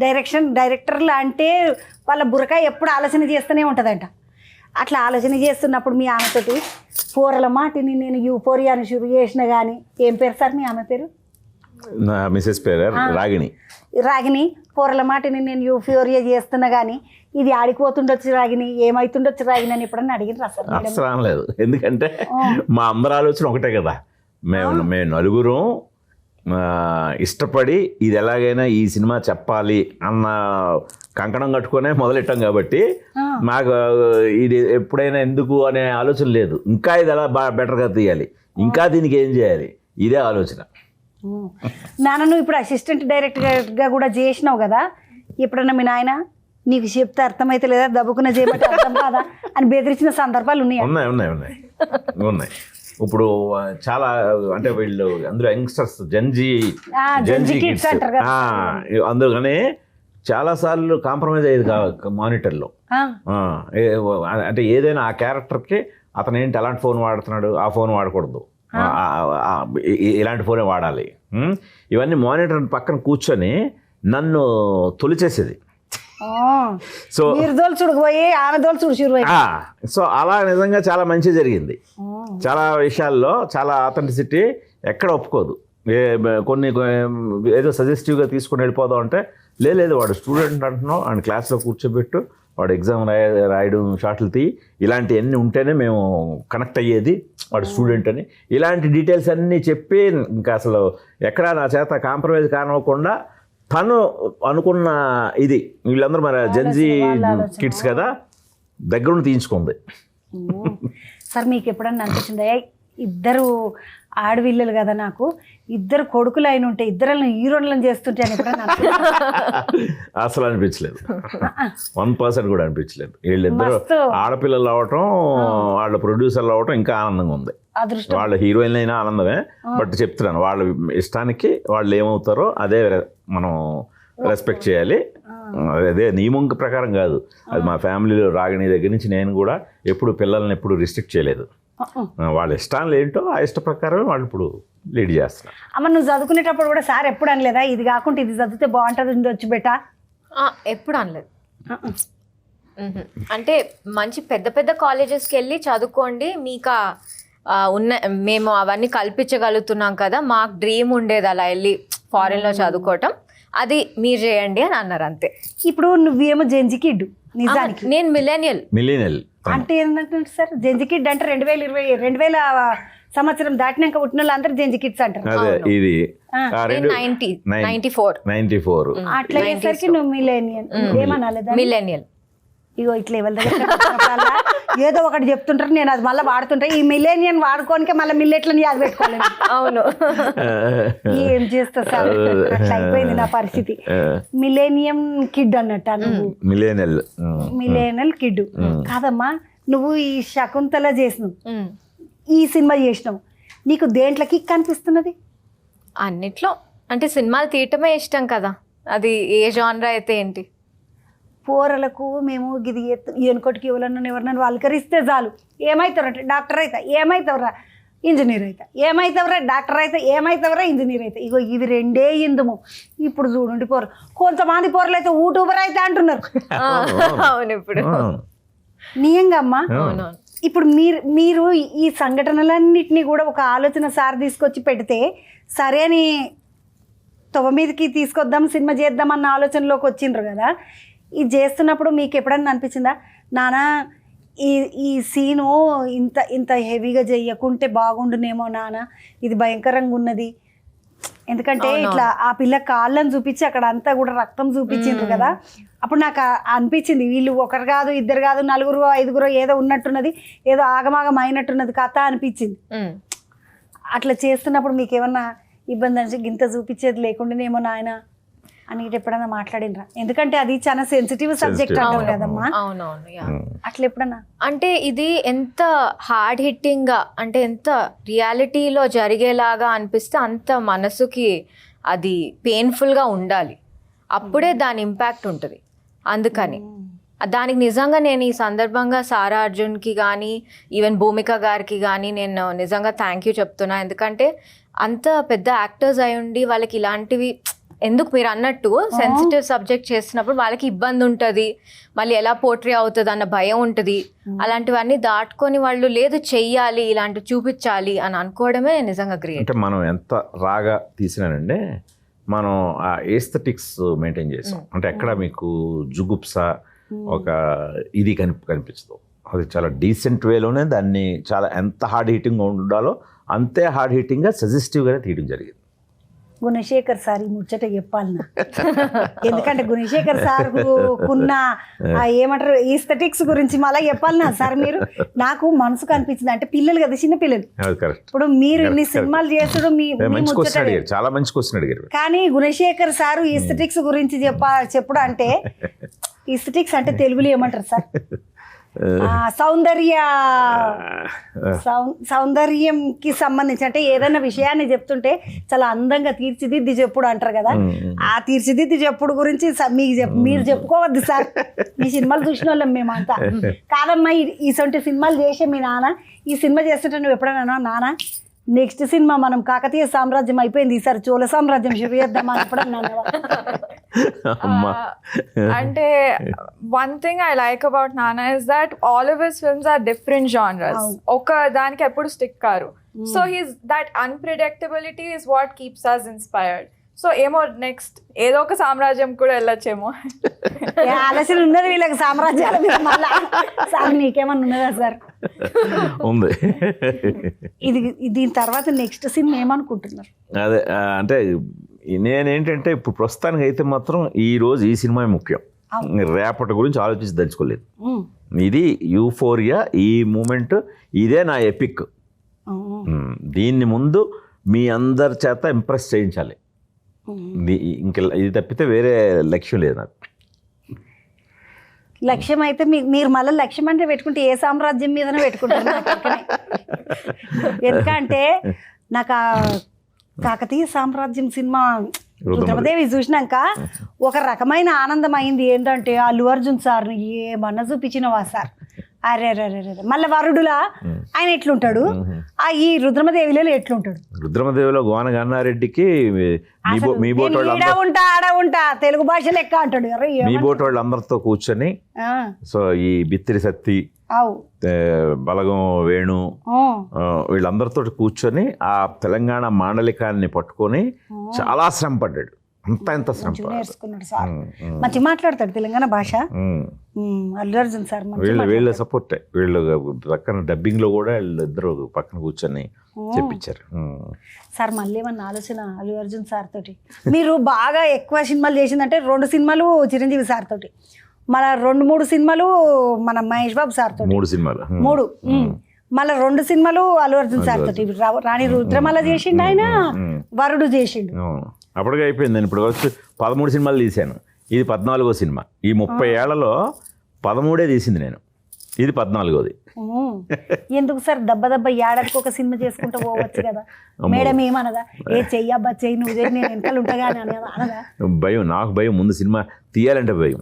డైరెక్టర్లు అంటే వాళ్ళ బుర్రకాయ ఎప్పుడు ఆలోచన చేస్తూనే ఉంటుందంట. అట్లా ఆలోచన చేస్తున్నప్పుడు మీ ఆమెతోటి పోరల మాటిని నేను యూఫోరియా అని షురు చేసిన కానీ, ఏం పేరు సార్ మీ ఆమె పేరు? నా మిసెస్ పేరు రాగిణి. రాగిణి, పోరల మాటిని నేను యూఫోరియా చేస్తున్నా కానీ ఇది ఆడిపోతుండొచ్చు రాగిణి, ఏమైతుండొచ్చు రాగిణి అని ఎప్పుడన్నా అడిగిన అసలు అనలేదు. ఎందుకంటే మా అందరి ఆలోచన ఒకటే కదా, మేము నలుగురు ఇష్టపడి ఇది ఎలాగైనా ఈ సినిమా చెప్పాలి అన్న కంకణం కట్టుకునే మొదలెట్టాం కాబట్టి మాకు ఇది ఎప్పుడైనా ఎందుకు అనే ఆలోచన లేదు. ఇంకా ఇది ఎలా బెటర్గా తీయాలి, ఇంకా దీనికి ఏం చేయాలి, ఇదే ఆలోచన. నాన్న నువ్వు ఇప్పుడు అసిస్టెంట్ డైరెక్టర్గా కూడా చేసినావు కదా, ఎప్పుడన్నా మీ నాయన నీకు చెప్తే అర్థమైతే లేదా, దబ్బుకున్న చేయబట్టి అర్థం కాదా అని బెదిరించిన సందర్భాలు ఉన్నాయి? ఉన్నాయి. ఇప్పుడు చాలా అంటే వీళ్ళు అందరూ యంగ్స్టర్స్ జెన్జీ కిడ్స్ అందుకని చాలాసార్లు కాంప్రమైజ్ అయ్యేది మానిటర్లో. అంటే ఏదైనా ఆ క్యారెక్టర్కి అతను ఏంటి అలాంటి ఫోన్ వాడుతున్నాడు, ఆ ఫోన్ వాడకూడదు, ఇలాంటి ఫోనే వాడాలి, ఇవన్నీ మానిటర్ పక్కన కూర్చొని నన్ను తొలిచేసేది. సో సో అలా నిజంగా చాలా మంచి జరిగింది. చాలా విషయాల్లో చాలా ఆథెంటిసిటీ ఎక్కడ ఒప్పుకోదు. కొన్ని ఏదో సజెస్టివ్గా తీసుకుని వెళ్ళిపోదాం అంటే లేదు వాడు స్టూడెంట్ అంటున్నావు అండ్ క్లాస్లో కూర్చోబెట్టు, వాడు ఎగ్జామ్ రాయడం షార్ట్లు తీ, ఇలాంటివన్నీ ఉంటేనే మేము కనెక్ట్ అయ్యేది, వాడు స్టూడెంట్ అని ఇలాంటి డీటెయిల్స్ అన్నీ చెప్పి ఇంకా అసలు ఎక్కడా నా చేత కాంప్రమైజ్ కానివ్వకుండా తను అనుకున్న ఇది వీళ్ళందరూ మన జెన్జీ కిడ్స్ కదా దగ్గరుండి తీయించుకుంది. సార్ మీకు ఎప్పుడన్నా అనిపించిందా ఇద్దరు ఆడవిల్లలు కదా, నాకు ఇద్దరు కొడుకులు అయిన ఉంటే ఇద్దరు హీరోలను చేస్తుంటే అని ఎప్పుడన్నా? అసలు అనిపించలేదు, 1% కూడా అనిపించలేదు. వీళ్ళిద్దరు ఆడపిల్లలు అవటం, వాళ్ళ ప్రొడ్యూసర్లు అవటం ఇంకా ఆనందంగా ఉంది. వాళ్ళ హీరోయిన్ అయినా ఆనందమే, బట్ చెప్తున్నాను వాళ్ళ ఇష్టానికి వాళ్ళు ఏమవుతారో అదే మనం రెస్పెక్ట్ చేయాలి. అదే నియమం ప్రకారం కాదు, అది మా ఫ్యామిలీలో రాగిణి దగ్గర నుంచి నేను కూడా ఎప్పుడు పిల్లల్ని ఎప్పుడు రిస్ట్రిక్ట్ చేయలేదు. వాళ్ళ ఇష్టాలు ఏంటో ఆ ఇష్ట ప్రకారమే వాళ్ళు ఇప్పుడు లీడ్ చేస్తున్నారు. అమ్మ నువ్వు చదువుకునేటప్పుడు కూడా సార్ ఎప్పుడు అనలేదా ఇది కాకుండా ఇది చదివితే బాగుంటుంది వచ్చి బెటా? ఎప్పుడు అనలేదు. అంటే మంచి పెద్ద పెద్ద కాలేజెస్కి వెళ్ళి చదువుకోండి, మీకు మేము అవన్నీ కల్పించగలుగుతున్నాం కదా, మాకు డ్రీమ్ ఉండేది అలా వెళ్ళి ఫారెన్లో చదువుకోవటం, అది మీరు చేయండి అని అన్నారు అంతే. ఇప్పుడు నువ్వేమో జెన్జీ కిడ్, నిజానికి నేను మిలేనియల్ అంటే ఏంటంటే సార్ జెన్జీ కిడ్ అంటే 2020 సంవత్సరం దాటినాక పుట్టిన వాళ్ళు అందరూ జెన్జీ కిడ్స్ అంటారు. ఇది 94 అట్లా అయ్యేసరికి నువ్వు మిలేనియల్. ఇగో ఇట్లా ఎవరి దగ్గర ఏదో ఒకటి చెప్తుంటారు, నేను అది మళ్ళీ వాడుతుంటా. ఈ మిలేనియన్ వాడుకోనికే మళ్ళీ మిల్లెట్లని యాద పెట్టుకోలేదు. అవును, ఏం చేస్తా సార్, అట్లా అయిపోయింది నా పరిస్థితి. మిలేనియం కిడ్ అన్నట్టు నువ్వు, మిలేనియల్ కిడ్ కాదమ్మా. నువ్వు ఈ శకుంతల చేసినావు, ఈ సినిమా చేసినావు, నీకు దేంట్లో కిక్ అనిపిస్తున్నది? అన్నిట్లో. అంటే సినిమాలు తీయటమే ఇష్టం కదా, అది ఏ జానర్ అయితే ఏంటి. పోరలకు మేము గిది ఎనుకొట్టుకి ఎవరన్నా వాళ్ళకరిస్తే చాలు, ఏమవుతారంటే డాక్టర్ అయితే, ఏమవుతావురా ఇంజనీర్ అయితే, ఏమవుతావురా డాక్టర్ అయితే, ఏమవుతావురా ఇంజనీర్ అయితే. ఇగో ఇవి రెండే ఇందుము. ఇప్పుడు చూడండి పోరు, కొంతమంది పోరలు అయితే యూట్యూబర్ అయితే అంటున్నారు. అవును, ఇప్పుడు నిజంగా అమ్మా. ఇప్పుడు మీరు ఈ సంఘటనలన్నింటినీ కూడా ఒక ఆలోచన సార్ తీసుకొచ్చి పెడితే సరే అని తొవ మీదకి తీసుకొద్దాం, సినిమా చేద్దాం అన్న ఆలోచనలోకి వచ్చిండ్రు కదా. ఇది చేస్తున్నప్పుడు మీకు ఎప్పుడన్నా అనిపించిందా, నానా ఈ సీను ఇంత హెవీగా చెయ్యకుంటే బాగుండునేమో నాన్న, ఇది భయంకరంగా ఉన్నది? ఎందుకంటే ఇట్లా ఆ పిల్ల కాళ్ళని చూపించి అక్కడ అంతా కూడా రక్తం చూపించిండ్రు కదా. అప్పుడు నాకు అనిపించింది వీళ్ళు ఒకరు కాదు, ఇద్దరు కాదు, 4 5 ఏదో ఉన్నట్టున్నది, ఏదో ఆగమాగం అయినట్టున్నది కథ అనిపించింది. అట్లా చేస్తున్నప్పుడు మీకు ఏమన్నా ఇబ్బంది అంటే గింత చూపించేది లేకుండానేమో నాయన అని ఎప్పుడన్నా మాట్లాడినరా? ఎందుకంటే అది చాలా సెన్సిటివ్ సబ్జెక్ట్ అంటారు కదమ్మా. అవునవును, అట్లా ఎప్పుడన్నా అంటే ఇది ఎంత హార్డ్ హిట్టింగ్ గా, అంటే ఎంత రియాలిటీలో జరిగేలాగా అనిపిస్తే అంత మనసుకి అది పెయిన్ఫుల్ గా ఉండాలి, అప్పుడే దాని ఇంపాక్ట్ ఉంటుంది. అందుకని దానికి నిజంగా నేను ఈ సందర్భంగా సారా అర్జున్కి కానీ ఈవెన్ భూమిక గారికి కానీ నేను నిజంగా థ్యాంక్ యూ చెప్తున్నా. ఎందుకంటే అంత పెద్ద యాక్టర్స్ అయి ఉండి వాళ్ళకి ఇలాంటివి ఎందుకు మీరు అన్నట్టు సెన్సిటివ్ సబ్జెక్ట్ చేస్తున్నప్పుడు వాళ్ళకి ఇబ్బంది ఉంటుంది, మళ్ళీ ఎలా పోర్ట్రీ అవుతుంది అన్న భయం ఉంటుంది. అలాంటివన్నీ దాటుకొని వాళ్ళు లేదు చెయ్యాలి, ఇలాంటివి చూపించాలి అని అనుకోవడమే నిజంగా గ్రేట్. అంటే మనం ఎంత రాగా తీసినానంటే మనం ఆ ఏస్థెటిక్స్ మెయింటైన్ చేసాం. అంటే ఎక్కడ మీకు జుగుప్స ఒక ఇది కనిపించదు. అది చాలా డీసెంట్ వేలోనే దాన్ని చాలా ఎంత హార్డ్ హీటింగ్గా ఉండాలో అంతే హార్డ్ హీటింగ్గా సజెస్టివ్గానే తీయడం జరిగింది. గుణశేఖర్ సార్ ఈ ముచ్చట చెప్పాలన్నా, ఎందుకంటే గుణశేఖర్ సార్ కున్న ఏమంటారు ఈస్థెటిక్స్ గురించి మళ్ళీ చెప్పాలన్నా సార్ మీరు. నాకు మనసుకు అనిపించింది, అంటే పిల్లలు కదా, చిన్న పిల్లలు. ఇప్పుడు మీరు ఇన్ని సినిమాలు చేసుడు చాలా మంచి క్వశ్చన్ అడిగారు. కానీ గుణశేఖర్ సార్ ఈస్థెటిక్స్ గురించి చెప్పుడు అంటే, ఈస్థెటిక్స్ అంటే తెలుగులో ఏమంటారు సార్? సౌందర్యంకి సంబంధించి, అంటే ఏదైనా విషయాన్ని చెప్తుంటే చాలా అందంగా తీర్చిదిద్ది చెప్పుడు అంటారు కదా, ఆ తీర్చిదిద్ది చెప్పుడు గురించి మీరు చెప్పుకోవద్దు సార్. మీ సినిమాలు చూసిన వాళ్ళం మేమంతా. కాదమ్మా, ఇటువంటి సినిమాలు చేసే మీ నాన్న ఈ సినిమా చేస్తుంటే నువ్వు ఎప్పుడైనా నాన్న నెక్స్ట్ సినిమా మనం కాకతీయ సామ్రాజ్యం అయిపోయింది, ఈసారి చోళ సామ్రాజ్యం షురు చేద్దాం అని అంటే one thing I like about Nani is that all of his films are different genres. ఒక దానికి ఎప్పుడు స్టిక్ కారు. So he's that unpredictability is what keeps us inspired. So ఏమో నెక్స్ట్ ఏదో ఒక సామ్రాజ్యం కూడా వెళ్ళొచ్చేమో ఆలోచన ఉన్నది వీళ్ళకి సామ్రాజ్యాల మీద. మళ్ళా సార్ నీకేమన్నా ఉన్నదా సార్? ఉంది. ఇది దీని తర్వాత నెక్స్ట్ సినిమా ఏమనుకుంటున్నారు? అదే అంటే నేనేంటంటే ఇప్పుడు ప్రస్తుతానికి అయితే మాత్రం ఈరోజు ఈ సినిమా ముఖ్యం. రేపటి గురించి ఆలోచించదలుచుకోలేదు. ఇది యూఫోరియా, ఈ మూమెంట్ ఇదే నా ఎపిక్. దీన్ని ముందు మీ అందరి చేత ఇంప్రెస్ చేయించాలి. ఇంక ఇది తప్పితే వేరే లక్ష్యం లేదు నాకు. లక్ష్యం అయితే మీరు మళ్ళీ లక్ష్యం అంటే పెట్టుకుంటే ఏ సామ్రాజ్యం మీదనే పెట్టుకుంటారు. ఎందుకంటే నాకు కాకతీయ సామ్రాజ్యం సినిమా రుద్రమదేవి చూసినాక ఒక రకమైన ఆనందం అయింది. ఏంటంటే అల్లు అర్జున్ సార్ని ఏమన్నా చూపించినవా సార్? అరే మళ్ళీ వరుడులా ఆయన ఎట్లుంటాడు, ఈ రుద్రమదేవిలో ఎట్లుంటాడు? రుద్రమదేవిలో గోన గన్నారెడ్డికి మీ బోట్ ఉంటా తెలుగు భాష లెక్క అంటాడు. మీ బోట్ వాళ్ళు అందరితో కూర్చొని, సో ఈ బిత్తిరి సత్తి, బలగం వేణు, వీళ్ళందరితో కూర్చొని ఆ తెలంగాణ మాండలికాన్ని పట్టుకొని చాలా శ్రమ పడ్డాడు. అంత శ్రమ నేర్చుకున్నాడు సార్. మంచి మాట్లాడతాడు తెలంగాణ భాష. అల్లు అర్జున్ సార్ వీళ్ళ సపోర్ట్. వీళ్ళు పక్కన డబ్బింగ్ లో కూడా వీళ్ళిద్దరు పక్కన కూర్చొని చెప్పించారు సార్. మళ్ళీ ఏమన్నా ఆలోచన అల్లు అర్జున్ సార్ తోటి? మీరు బాగా ఎక్కువ సినిమాలు చేసిందంటే 2 సినిమాలు చిరంజీవి సార్ తోటి, మళ్ళీ 2-3 సినిమాలు మన మహేష్ బాబు సార్ తోటి, 3 సినిమాలు, మళ్ళీ 2 సినిమాలు అల్లు అర్జున్ సార్ తోటి. రాణి రుద్రమల చేసిండు, ఆయన వరుడు చేసిండు. అప్పటికే అయిపోయింది. నేను ఇప్పుడు వచ్చి 13 సినిమాలు తీశాను. ఇది 14వ సినిమా. ఈ 30 ఏళ్లలో 13 తీసింది నేను. ఇది 14వది. ఎందుకు సార్ దెబ్బ ఏడాదికి ఒక సినిమా చేసుకుంటూ పోవచ్చు కదా? మేడం ఏమనదా? ఏ చెయ్యబ్బా చెయ్యి, నువ్వు నేను వెనకాల ఉంటాగా అనదా? భయం, నాకు భయం. ముందు సినిమా తీయాలంటే భయం.